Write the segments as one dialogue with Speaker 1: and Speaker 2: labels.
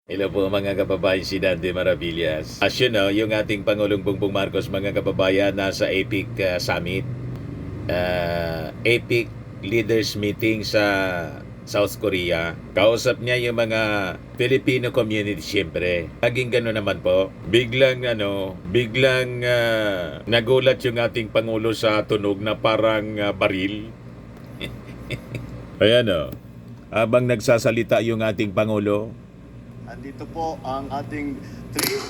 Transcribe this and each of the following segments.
Speaker 1: Hello po mga kababayan, si Dante Maravillas. As you know, yung ating Pangulong Bongbong Marcos, mga kababayan, nasa APEC Summit, APEC Leaders Meeting sa South Korea. Kausap niya yung mga Filipino community siyempre. Laging gano'n naman po. Biglang nagulat yung ating Pangulo sa tunog na parang baril. Ayan o. Habang nagsasalita yung ating Pangulo,
Speaker 2: andito po ang ating three.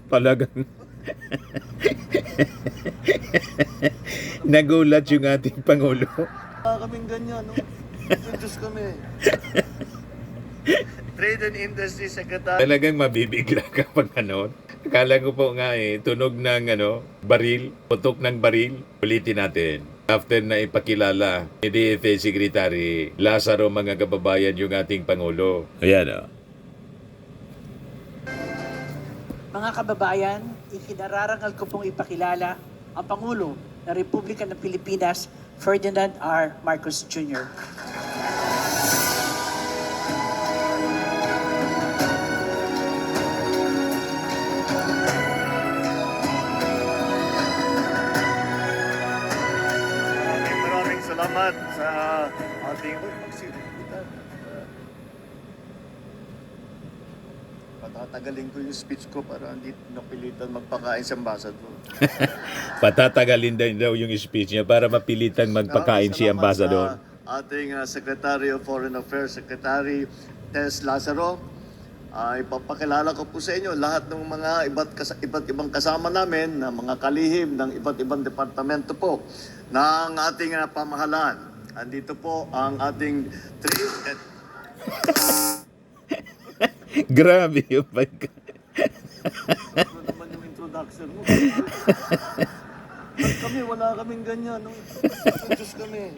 Speaker 1: talagang nagulat yung ating Pangulo.
Speaker 2: Kaming ganyan, no? Introduce kami. Trade and Industry Secretary.
Speaker 1: Talagang mabibigla ka pag ano. Akala ko po nga tunog ng baril, putok ng baril. Ulitin natin. After na ipakilala ni DFA Secretary Lazaro, mga kababayan, yung ating Pangulo. Ayan o.
Speaker 3: Mga kababayan, ikinararangal ko pong ipakilala ang Pangulo ng Republika ng Pilipinas, Ferdinand R. Marcos Jr.
Speaker 2: Maraming salamat sa ating patatagalin ko yung speech ko para hindi napilitan magpakain sa ambassador.
Speaker 1: Patatagalin din daw yung speech niya para mapilitang magpakain si Ambassador.
Speaker 2: Sa ating Secretary of Foreign Affairs, Secretary Tess Lazaro. Ipapakilala ko po sa inyo lahat ng mga iba't ibang kasama namin na mga kalihim ng iba't ibang departamento po ng ating pamahalaan. Andito po ang ating
Speaker 1: Grabe yung pagka.
Speaker 2: Ano naman yung introduction mo? Wala kaming ganyan. No? Diyos kami.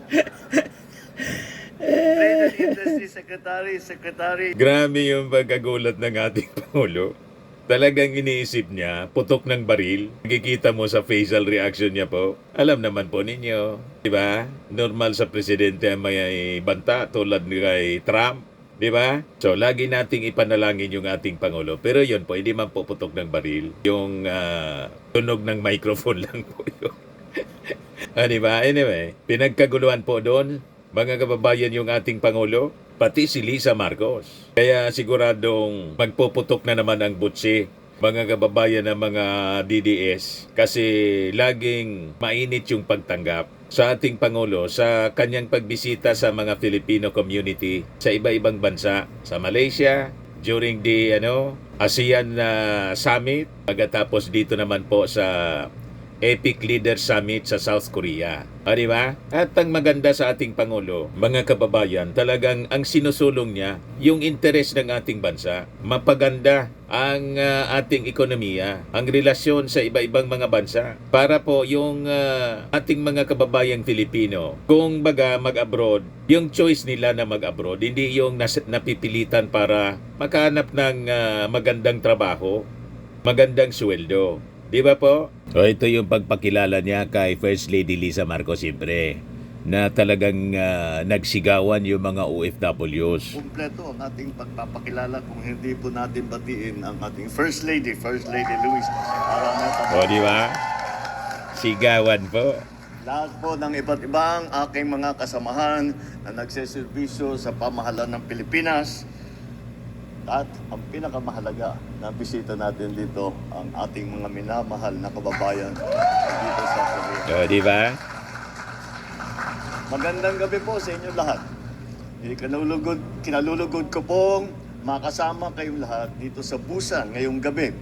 Speaker 2: Trade and Industry Secretary.
Speaker 1: Grabe yung pagkagulat ng ating Pangulo. Talagang iniisip niya, putok ng baril. Nakikita mo sa facial reaction niya po. Alam naman po ninyo, di ba? Normal sa presidente ang may banta tulad ni kay Trump. Di ba? So, lagi nating ipanalangin yung ating Pangulo. Pero yun po, hindi man po putok ng baril. Yung tunog ng microphone lang po yun. Di ba? Anyway, pinagkaguluhan po doon, mga kababayan, yung ating Pangulo, pati si Lisa Marcos. Kaya siguradong magpuputok na naman ang butsi, mga kababayan ng mga DDS, kasi laging mainit yung pagtanggap sa ating Pangulo sa kanyang pagbisita sa mga Filipino community sa iba-ibang bansa, sa Malaysia, during the ASEAN Summit, pagkatapos dito naman po sa APEC Leaders Summit sa South Korea. Di ba? At ang maganda sa ating Pangulo, mga kababayan, talagang ang sinusulong niya, yung interes ng ating bansa, mapaganda ang ating ekonomiya, ang relasyon sa iba-ibang mga bansa, para po yung ating mga kababayang Filipino, kung baga mag-abroad, yung choice nila na mag-abroad, hindi yung napipilitan para makahanap ng magandang trabaho, magandang sweldo. Di ba po? So ito yung pagpakilala niya kay First Lady Lisa Marcos, siyempre, na talagang nagsigawan yung mga OFWs.
Speaker 2: Kompleto ang ating pagpapakilala kung hindi po natin batiin ang ating First Lady Luis.
Speaker 1: O di ba? Sigawan po.
Speaker 2: Lahat po ng iba't ibang aking mga kasamahan na nagseservisyo sa pamahalaan ng Pilipinas. At ang pinakamahalaga na bisita natin dito, ang ating mga minamahal na kababayan dito sa Korea.
Speaker 1: O di ba?
Speaker 2: Magandang gabi po sa inyo lahat. Kinalulugod ko pong makasama kayong lahat dito sa Busan ngayong gabi.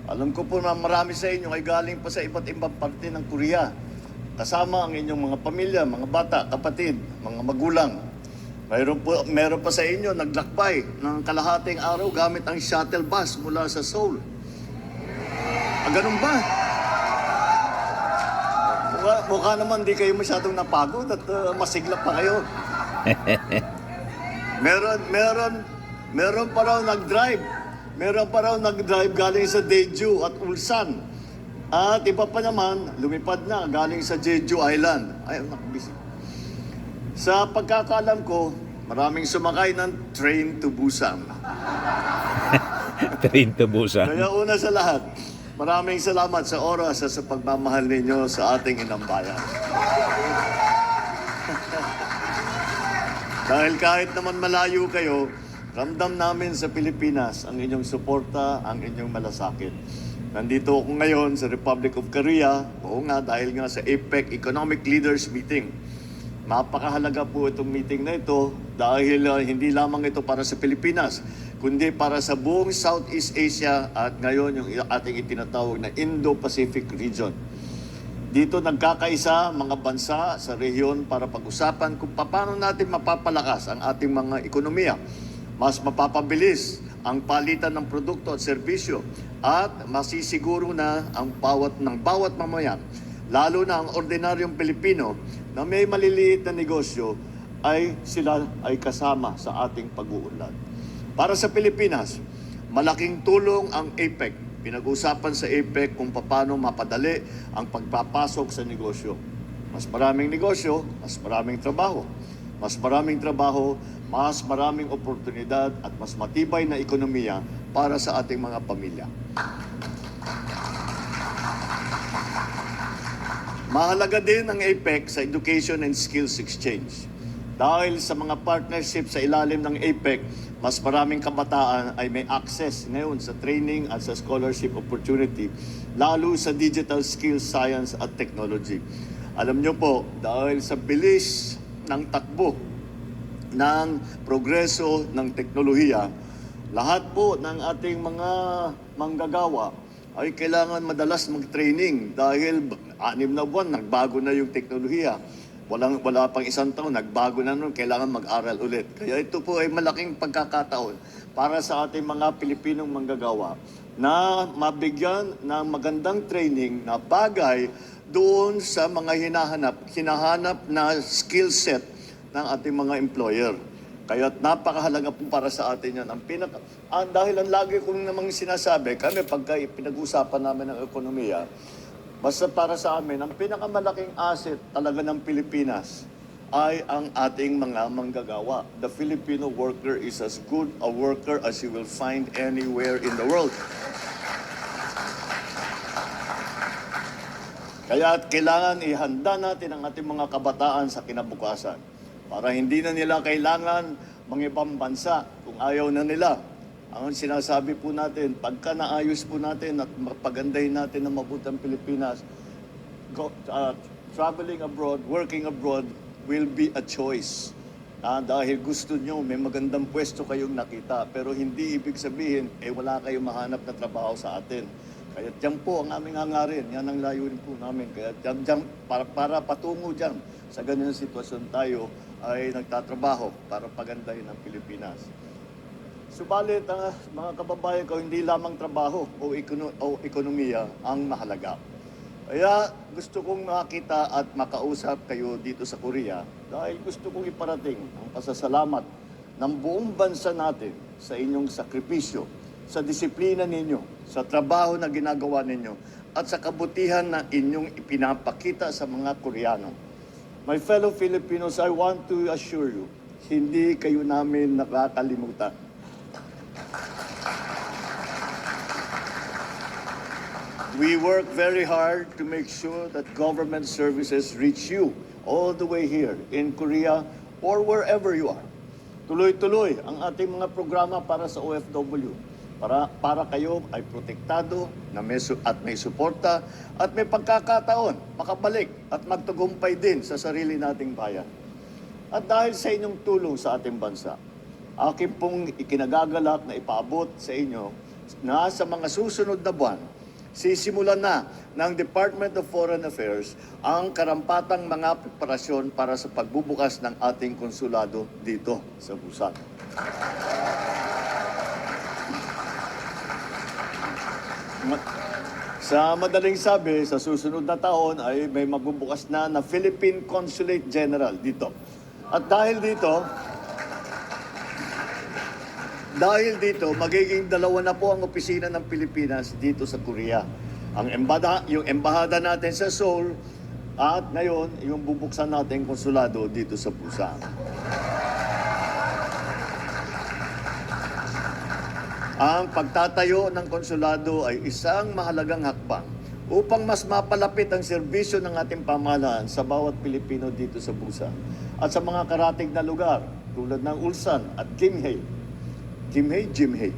Speaker 2: Alam ko po na marami sa inyo ay galing pa sa iba't ibang parte ng Korea. Kasama ang inyong mga pamilya, mga bata, kapatid, mga magulang. Meron pa sa inyo naglakbay ng kalahating araw gamit ang shuttle bus mula sa Seoul. Ganun ba? Mukha naman di kayo masyadong napagod at masigla pa kayo. Meron pa raw nag-drive. Meron pa raw nag-drive galing sa Daeju at Ulsan. At iba pa naman, lumipad na galing sa Jeju Island. Ay, nakabisi. Sa pagkakalam ko, Maraming sumakay ng train to Busan.
Speaker 1: Train to Busan.
Speaker 2: Kaya una sa lahat, maraming salamat sa oras at sa pagmamahal ninyo sa ating inang bayan. Dahil kahit naman malayo kayo, ramdam namin sa Pilipinas ang inyong suporta, ang inyong malasakit. Nandito ako ngayon sa Republic of Korea, oo nga dahil nga sa APEC Economic Leaders Meeting. Napakahalaga po itong meeting na ito dahil hindi lamang ito para sa Pilipinas, kundi para sa buong Southeast Asia at ngayon yung ating itinatawag na Indo-Pacific region. Dito nagkakaisa mga bansa sa rehiyon para pag-usapan kung paano natin mapapalakas ang ating mga ekonomiya. Mas mapapabilis ang palitan ng produkto at serbisyo at masisiguro na ang bawat mamayan, lalo na ang ordinaryong Pilipino na may maliliit na negosyo ay sila ay kasama sa ating pag-uunlad. Para sa Pilipinas, malaking tulong ang APEC. Pinag-usapan sa APEC kung paano mapadali ang pagpapasok sa negosyo. Mas maraming negosyo, mas maraming trabaho. Mas maraming trabaho, mas maraming oportunidad at mas matibay na ekonomiya para sa ating mga pamilya. Mahalaga din ang APEC sa Education and Skills Exchange. Dahil sa mga partnership sa ilalim ng APEC, mas maraming kabataan ay may access ngayon sa training at sa scholarship opportunity, lalo sa digital skills, science at technology. Alam nyo po, dahil sa bilis ng takbo ng progreso ng teknolohiya, lahat po ng ating mga manggagawa ay kailangan madalas mag-training dahil 6 na buwan, nagbago na yung teknolohiya. Wala pang isang taon, nagbago na nun, kailangan mag-aral ulit. Kaya ito po ay malaking pagkakataon para sa ating mga Pilipinong manggagawa na mabigyan ng magandang training na bagay doon sa mga hinahanap na skill set ng ating mga employer. Kaya napakahalaga po para sa atin yan. Dahil ang lagi kong namang sinasabi, kami pagka pinag-usapan namin ng ekonomiya, basta para sa amin, ang pinakamalaking asset talaga ng Pilipinas ay ang ating mga manggagawa. The Filipino worker is as good a worker as you will find anywhere in the world. Kaya kailangan ihanda natin ang ating mga kabataan sa kinabukasan para hindi na nila kailangan mga ibang bansa kung ayaw na nila. Ang sinasabi po natin, pagka naayos po natin at mapagandahin natin ang mabutang Pilipinas, traveling abroad, working abroad will be a choice. Dahil gusto nyo, may magandang pwesto kayong nakita, pero hindi ibig sabihin, wala kayong mahanap na trabaho sa atin. Kaya diyan po ang aming hangarin, yan ang layunin po namin. Kaya diyan, para patungo diyan, sa ganyan sitwasyon tayo ay nagtatrabaho para pagandahin ang Pilipinas. Subalit, mga kababayan ko, hindi lamang trabaho o ekonomiya ang mahalaga. Kaya gusto kong makita at makausap kayo dito sa Korea dahil gusto kong iparating ang pasasalamat ng buong bansa natin sa inyong sakripisyo, sa disiplina ninyo, sa trabaho na ginagawa ninyo, at sa kabutihan na inyong ipinapakita sa mga Koreano. My fellow Filipinos, I want to assure you, hindi kayo namin nakakalimutan. We work very hard to make sure that government services reach you all the way here in Korea or wherever you are. Tuloy-tuloy ang ating mga programa para sa OFW. Para kayo ay protektado at may suporta at may pagkakataon makabalik at magtagumpay din sa sarili nating bayan. At dahil sa inyong tulong sa ating bansa, akin pong ikinagagalak na ipaabot sa inyo na sa mga susunod na buwan, sisimulan na ng Department of Foreign Affairs ang karampatang mga preparasyon para sa pagbubukas ng ating konsulado dito sa Busan. Sa madaling sabi, sa susunod na taon ay may magbubukas na Philippine Consulate General dito. At dahil dito, magiging 2 na po ang opisina ng Pilipinas dito sa Korea. Yung embahada natin sa Seoul at ngayon, yung bubuksan natin konsulado dito sa Busan. Ang pagtatayo ng konsulado ay isang mahalagang hakbang upang mas mapalapit ang serbisyo ng ating pamahalaan sa bawat Pilipino dito sa Busan at sa mga karatig na lugar tulad ng Ulsan at Gimhae. Gimhae?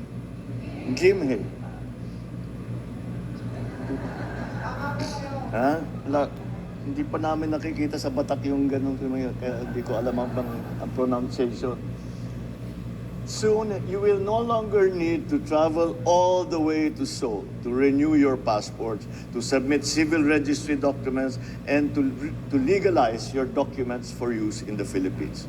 Speaker 2: Ha? Hindi pa namin nakikita sa Batak yung ganun, kaya hindi ko alam ang pronunciation. Soon, you will no longer need to travel all the way to Seoul to renew your passports, to submit civil registry documents, and to legalize your documents for use in the Philippines.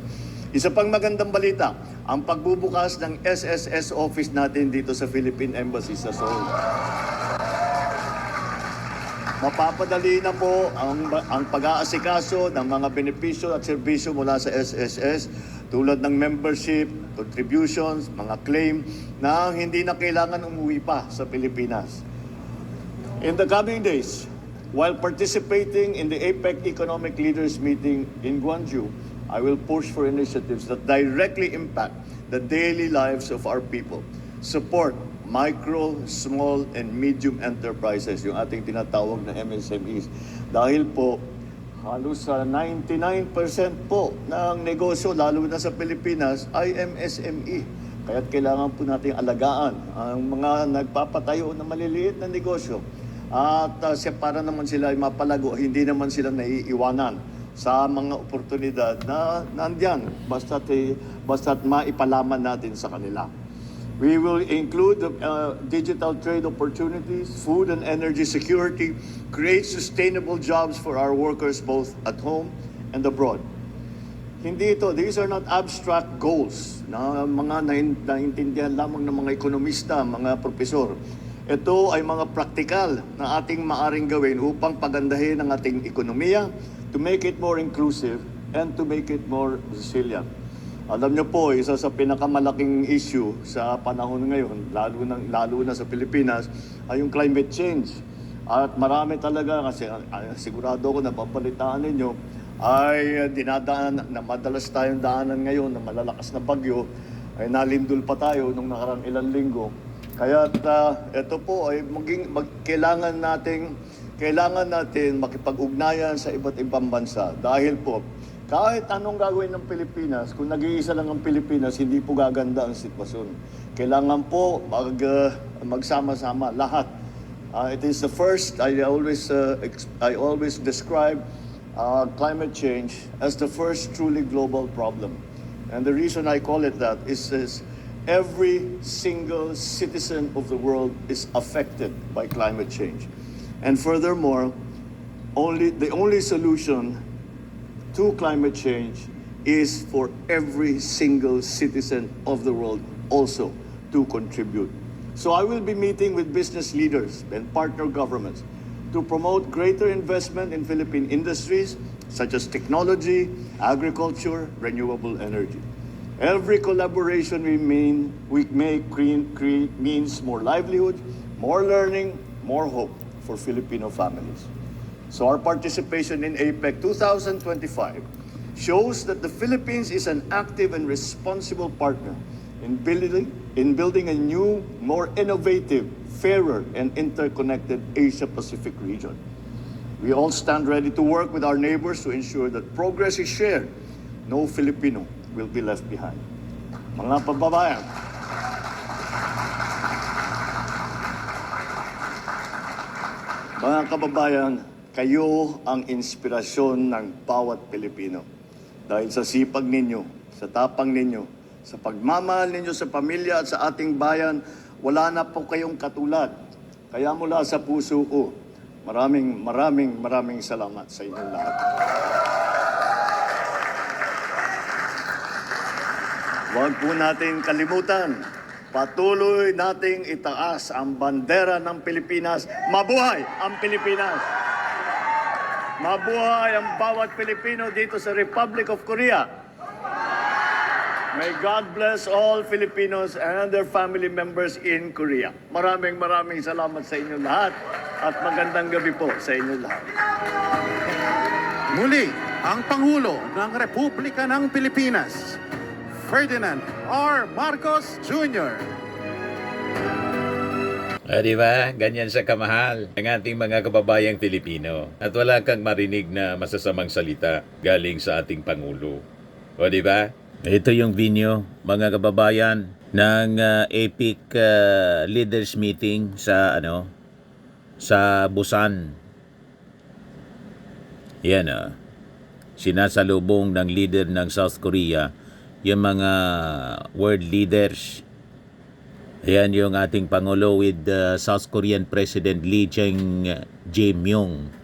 Speaker 2: Isa pang magandang balita, ang pagbubukas ng SSS office natin dito sa Philippine Embassy sa Seoul. Mapapadali na po ang pag-aasikaso ng mga benepisyo at serbisyo mula sa SSS tulad ng membership, contributions, mga claim na hindi na kailangan umuwi pa sa Pilipinas. In the coming days, while participating in the APEC Economic Leaders Meeting in Gwangju, I will push for initiatives that directly impact the daily lives of our people. Support micro, small, and medium enterprises, yung ating tinatawag na MSMEs. Dahil po, halos sa 99% po ng negosyo, lalo na sa Pilipinas, ay MSME. Kaya't kailangan po nating alagaan ang mga nagpapatayo ng maliliit na negosyo. At para naman sila ay mapalago, hindi naman sila naiiwanan sa mga oportunidad na nandyan, basta't maipalaman natin sa kanila. We will include digital trade opportunities, food and energy security, create sustainable jobs for our workers both at home and abroad. These are not abstract goals na mga naintindihan lamang ng mga ekonomista, mga profesor. Ito ay mga praktikal na ating maaring gawin upang pagandahin ang ating ekonomiya, to make it more inclusive and to make it more resilient. Alam niyo po, isa sa pinakamalaking issue sa panahon ngayon, lalo na sa Pilipinas, ay yung climate change. At marami talaga, kasi sigurado ko na papalitaan ninyo, ay dinadaan na madalas tayong daanan ngayon na malalakas na bagyo, ay nalindol pa tayo nung nakarang ilang linggo. Kaya ito po ay kailangan natin makipag-ugnayan sa iba't ibang bansa. Dahil po, kahit anong gagawin ng Pilipinas, kung nag-iisa lang ang Pilipinas, hindi po gaganda ang sitwasyon. Kailangan po magsama-sama lahat. It is the first, I always describe climate change as the first truly global problem. And the reason I call it that is every single citizen of the world is affected by climate change. And furthermore, the only solution to climate change is for every single citizen of the world also to contribute. So I will be meeting with business leaders and partner governments to promote greater investment in Philippine industries such as technology, agriculture, renewable energy. Every collaboration we make means more livelihood, more learning, more hope for Filipino families. So our participation in APEC 2025 shows that the Philippines is an active and responsible partner in building a new, more innovative, fairer, and interconnected Asia-Pacific region. We all stand ready to work with our neighbors to ensure that progress is shared. No Filipino will be left behind. Mga kababayan, kayo ang inspirasyon ng bawat Pilipino. Dahil sa sipag ninyo, sa tapang ninyo, sa pagmamahal ninyo sa pamilya at sa ating bayan, wala na po kayong katulad. Kaya mula sa puso ko, maraming salamat sa inyong lahat. Huwag po natin kalimutan, patuloy nating itaas ang bandera ng Pilipinas. Mabuhay ang Pilipinas! Mabuhay ang bawat Pilipino dito sa Republic of Korea. May God bless all Filipinos and their family members in Korea. Maraming salamat sa inyo lahat at magandang gabi po sa inyo lahat.
Speaker 4: Muli, ang Pangulo ng Republika ng Pilipinas, Ferdinand R. Marcos Jr.
Speaker 1: Di ba? Ganyan sa kamahal ang ating mga kababayang Pilipino. At wala kang marinig na masasamang salita galing sa ating Pangulo. O di ba? Ito yung video, mga kababayan, ng epic leaders meeting sa sa Busan. Yan sinasalubong ng leader ng South Korea yung mga world leaders. Ayan yung ating Pangulo with South Korean President Lee Jae-myung.